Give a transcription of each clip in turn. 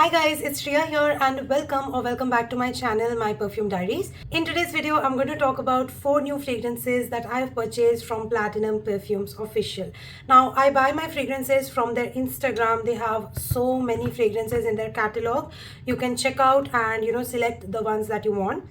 Hi guys, it's Shriya here and welcome back to my channel, My Perfume Diaries. In today's video, I'm going to talk about 4 new fragrances that I've purchased from Platinum Perfumes Official. Now, I buy my fragrances from their Instagram. They have so many fragrances in their catalog. You can check out and select the ones that you want.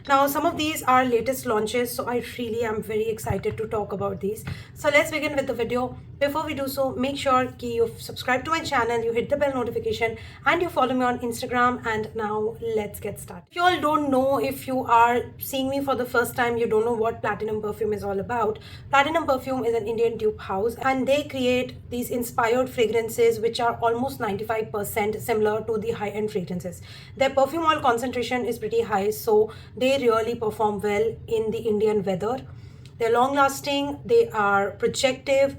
Now, some of these are latest launches, so I really am very excited to talk about these. So let's begin with the video. Before we do so, make sure you subscribe to my channel, you hit the bell notification, and you follow me on Instagram. And now let's get started. If you all don't know, if you are seeing me for the first time, you don't know what Platinum Perfume is all about. Platinum Perfume is an Indian dupe house, and they create these inspired fragrances which are almost 95% similar to the high-end fragrances. Their perfume oil concentration is pretty high, so they really perform well in the Indian weather. They're long lasting, they are projective,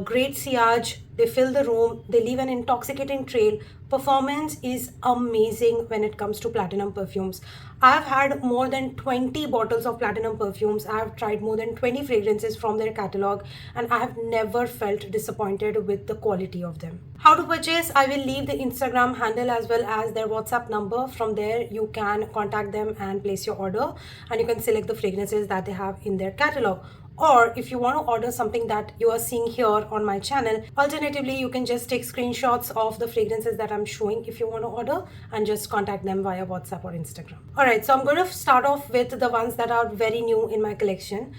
great sillage, they fill the room, they leave an intoxicating trail. Performance is amazing when it comes to Platinum perfumes. I've had more than 20 bottles of Platinum perfumes. I've tried more than 20 fragrances from their catalog, and I have never felt disappointed with the quality of them. How to purchase? I will leave the Instagram handle as well as their WhatsApp number. From there, you can contact them and place your order, and you can select the fragrances that they have in their catalog. Or if you want to order something that you are seeing here on my channel, alternatively, you can just take screenshots of the fragrances that I'm showing if you want to order and just contact them via WhatsApp or Instagram. Alright, so I'm going to start off with the ones that are very new in my collection.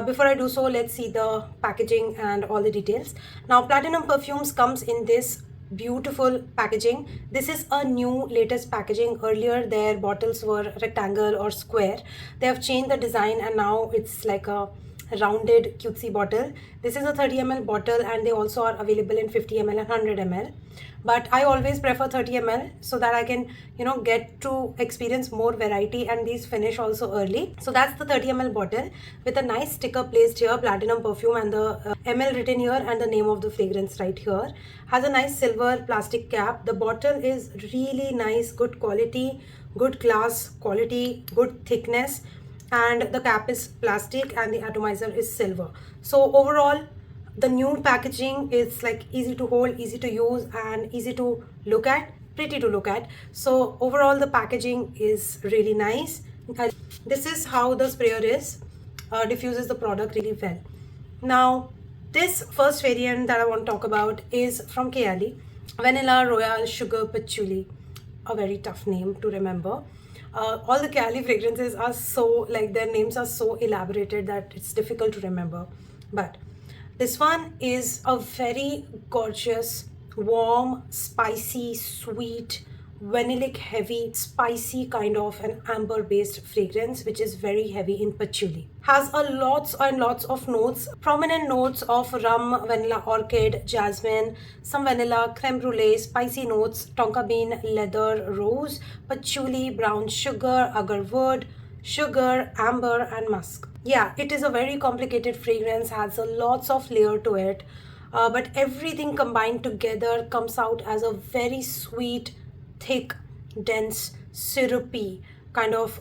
Before I do so, let's see the packaging and all the details. Now, Platinum Perfumes comes in this beautiful packaging. This is a new latest packaging. Earlier their bottles were rectangle or square. They have changed the design and now it's like a rounded cutesy bottle. This is a 30 ml bottle and they also are available in 50 ml and 100 ml, but I always prefer 30 ml so that I can get to experience more variety, and these finish also early. So that's the 30 ml bottle with a nice sticker placed here, Platinum Perfume, and the ml written here and the name of the fragrance right here. Has a nice silver plastic cap. The bottle is really nice, good quality, good glass quality, good thickness, and the cap is plastic and the atomizer is silver. So overall, the new packaging is like easy to hold, easy to use, and easy to look at, pretty to look at. So overall, the packaging is really nice. This is how the sprayer is, diffuses the product really well. Now, this first variant that I want to talk about is from Kayali, Vanilla Royal Sugar Patchouli. A very tough name to remember. All the Kayali fragrances are so, like, their names are so elaborated that it's difficult to remember. But this one is a very gorgeous, warm, spicy, sweet, vanillic heavy, spicy kind of an amber based fragrance which is very heavy in patchouli. Has a lots and lots of notes, prominent notes of rum, vanilla orchid, jasmine, some vanilla, creme brulee, spicy notes, tonka bean, leather, rose, patchouli, brown sugar, agar wood, sugar, amber, and musk. Yeah, it is a very complicated fragrance, has a lots of layer to it, but everything combined together comes out as a very sweet, thick, dense, syrupy kind of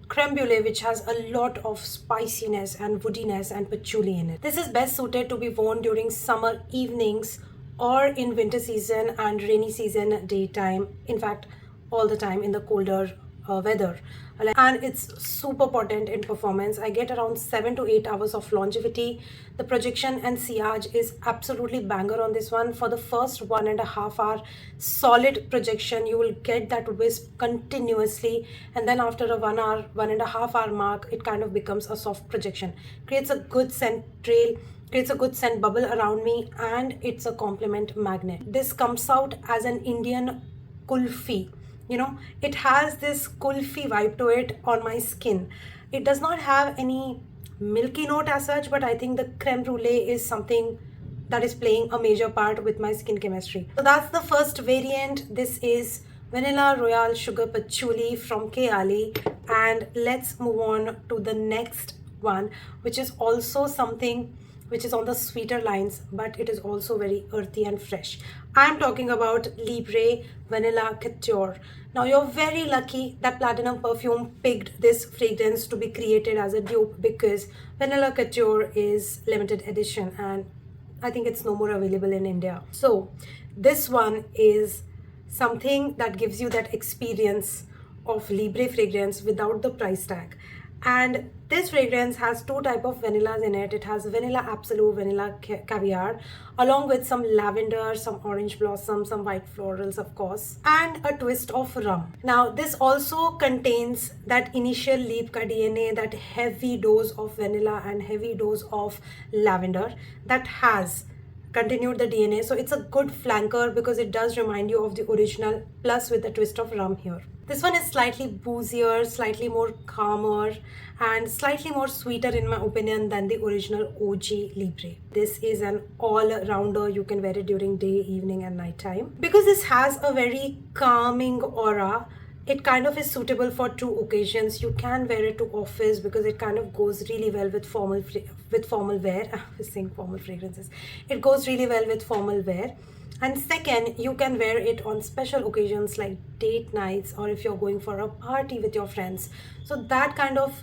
creme brulee which has a lot of spiciness and woodiness and patchouli in it. This is best suited to be worn during summer evenings or in winter season and rainy season daytime. In fact, all the time in the colder weather. And it's super potent in performance. I get around 7 to 8 hours of longevity. The projection and sillage is absolutely banger on this one. For the first 1.5 hour solid projection, you will get that wisp continuously, and then after a 1.5 hour mark, it kind of becomes a soft projection. Creates a good scent trail, creates a good scent bubble around me, and it's a compliment magnet. This comes out as an Indian kulfi. It has this kulfi vibe to it on my skin. It does not have any milky note as such, but I think the creme brulee is something that is playing a major part with my skin chemistry. So that's the first variant. This is Vanilla Royal Sugar Patchouli from Kayali, and let's move on to the next one, which is also something which is on the sweeter lines, but it is also very earthy and fresh. I'm talking about Libre Vanilla Couture. Now, you're very lucky that Platinum Perfume picked this fragrance to be created as a dupe, because Vanilla Couture is limited edition and I think it's no more available in India. So this one is something that gives you that experience of Libre fragrance without the price tag. And this fragrance has two type of vanillas in it. It has vanilla absolute, vanilla caviar, along with some lavender, some orange blossom, some white florals of course, and a twist of rum. Now this also contains that initial leap ka DNA, that heavy dose of vanilla and heavy dose of lavender that has continued the DNA. So it's a good flanker because it does remind you of the original, plus with the twist of rum here. This one is slightly boozier, slightly more calmer, and slightly more sweeter in my opinion than the original OG Libre. This is an all-rounder. You can wear it during day, evening and night time. Because this has a very calming aura, it kind of is suitable for two occasions. You can wear it to office because it kind of goes really well with formal wear. I was saying formal fragrances. It goes really well with formal wear. And second, you can wear it on special occasions like date nights, or if you're going for a party with your friends. So that kind of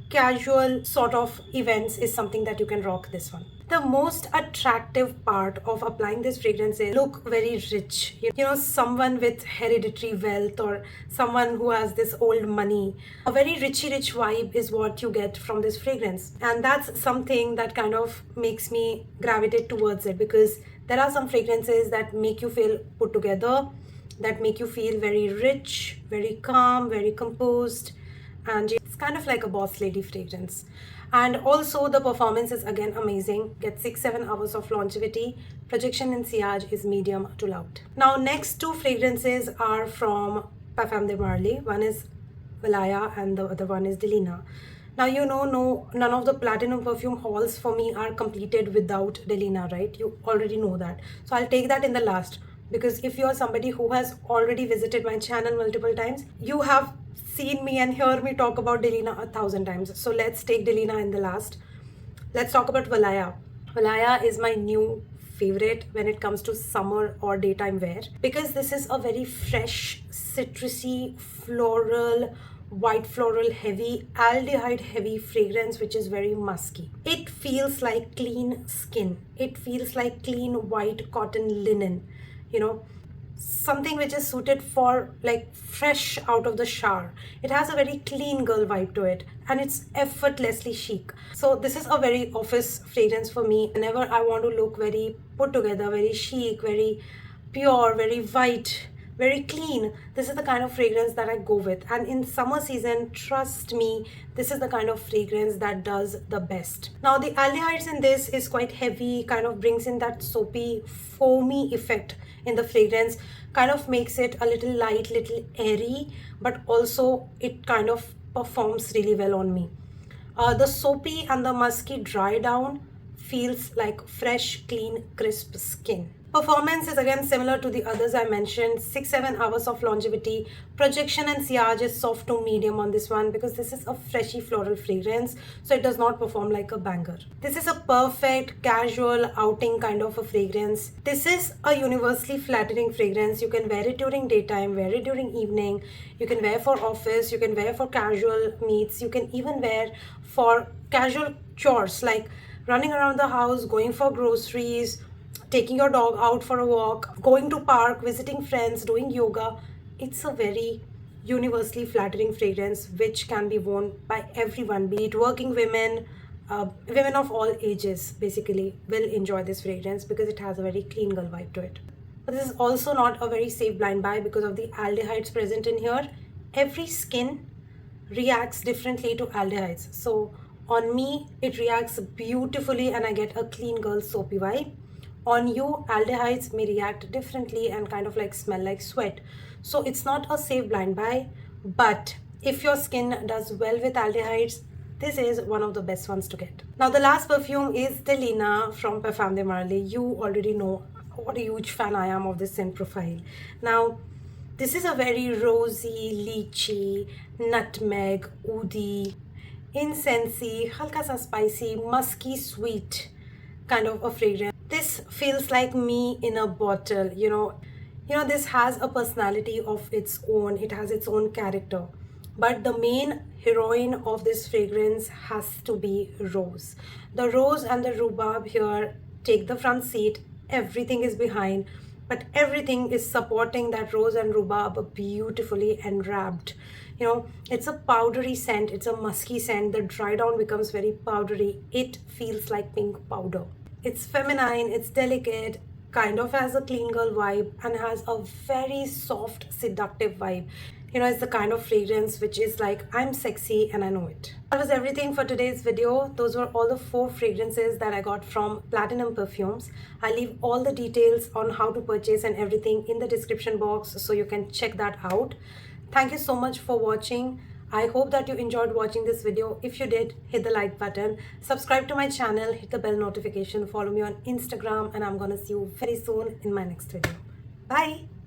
casual sort of events is something that you can rock this one. The most attractive part of applying this fragrance is look very rich. You know, someone with hereditary wealth or someone who has this old money. A very richy rich vibe is what you get from this fragrance. And that's something that kind of makes me gravitate towards it, because there are some fragrances that make you feel put together, that make you feel very rich, very calm, very composed, and it's kind of like a boss lady fragrance. And also the performance is again amazing. Get 6-7 hours of longevity. Projection in sillage is medium to loud. Now next two fragrances are from Parfums de Marly. One is Valaya and the other one is Delina. Now you know, none of the platinum perfume hauls for me are completed without Delina, right? You already know that. So I'll take that in the last, because if you are somebody who has already visited my channel multiple times, you have seen me and heard me talk about Delina 1,000 times. So let's take Delina in the last. Let's talk about Valaya. Valaya is my new favorite when it comes to summer or daytime wear, because this is a very fresh, citrusy, floral, white floral heavy, aldehyde heavy fragrance which is very musky. It feels like clean skin. It feels like clean white cotton linen, you know, something which is suited for like fresh out of the shower. It has a very clean girl vibe to it and it's effortlessly chic. So this is a very office fragrance for me. Whenever I want to look very put together, very chic, very pure, very white, very clean, this is the kind of fragrance that I go with. And in summer season, trust me, this is the kind of fragrance that does the best. Now the aldehydes in this is quite heavy, kind of brings in that soapy, foamy effect in the fragrance, kind of makes it a little light, little airy, but also it kind of performs really well on me. The soapy and the musky dry down feels like fresh, clean, crisp skin. Performance is again similar to the others I mentioned. 6-7 hours of longevity. Projection and sillage is soft to medium on this one because this is a freshy floral fragrance, so it does not perform like a banger. This is a perfect casual outing kind of a fragrance. This is a universally flattering fragrance. You can wear it during daytime, wear it during evening, you can wear for office, you can wear for casual meets, you can even wear for casual chores like running around the house, going for groceries, taking your dog out for a walk, going to park, visiting friends, doing yoga. It's a very universally flattering fragrance which can be worn by everyone, be it working women, women of all ages basically will enjoy this fragrance because it has a very clean girl vibe to it. But this is also not a very safe blind buy because of the aldehydes present in here. Every skin reacts differently to aldehydes. So on me, it reacts beautifully and I get a clean girl soapy vibe. On you, aldehydes may react differently and kind of like smell like sweat. So it's not a safe blind buy, but if your skin does well with aldehydes, this is one of the best ones to get. Now the last perfume is Delina from Parfums de Marly. You already know what a huge fan I am of this scent profile. Now this is a very rosy, lychee, nutmeg, oudi, incensey, halka sa spicy, musky, sweet kind of a fragrance. This feels like me in a bottle, you know, this has a personality of its own. It has its own character. But the main heroine of this fragrance has to be rose. The rose and the rhubarb here take the front seat. Everything is behind. but everything is supporting that rose and rhubarb beautifully and wrapped. It's a powdery scent, it's a musky scent. The dry down becomes very powdery. It feels like pink powder. It's feminine, it's delicate, kind of has a clean girl vibe, and has a very soft, seductive vibe. It's the kind of fragrance which is like, I'm sexy and I know it. That was everything for today's video. Those were all the 4 fragrances that I got from Platinum Perfumes. I'll leave all the details on how to purchase and everything in the description box so you can check that out. Thank you so much for watching. I hope that you enjoyed watching this video. If you did, hit the like button, subscribe to my channel, hit the bell notification, follow me on Instagram, and I'm gonna see you very soon in my next video. Bye.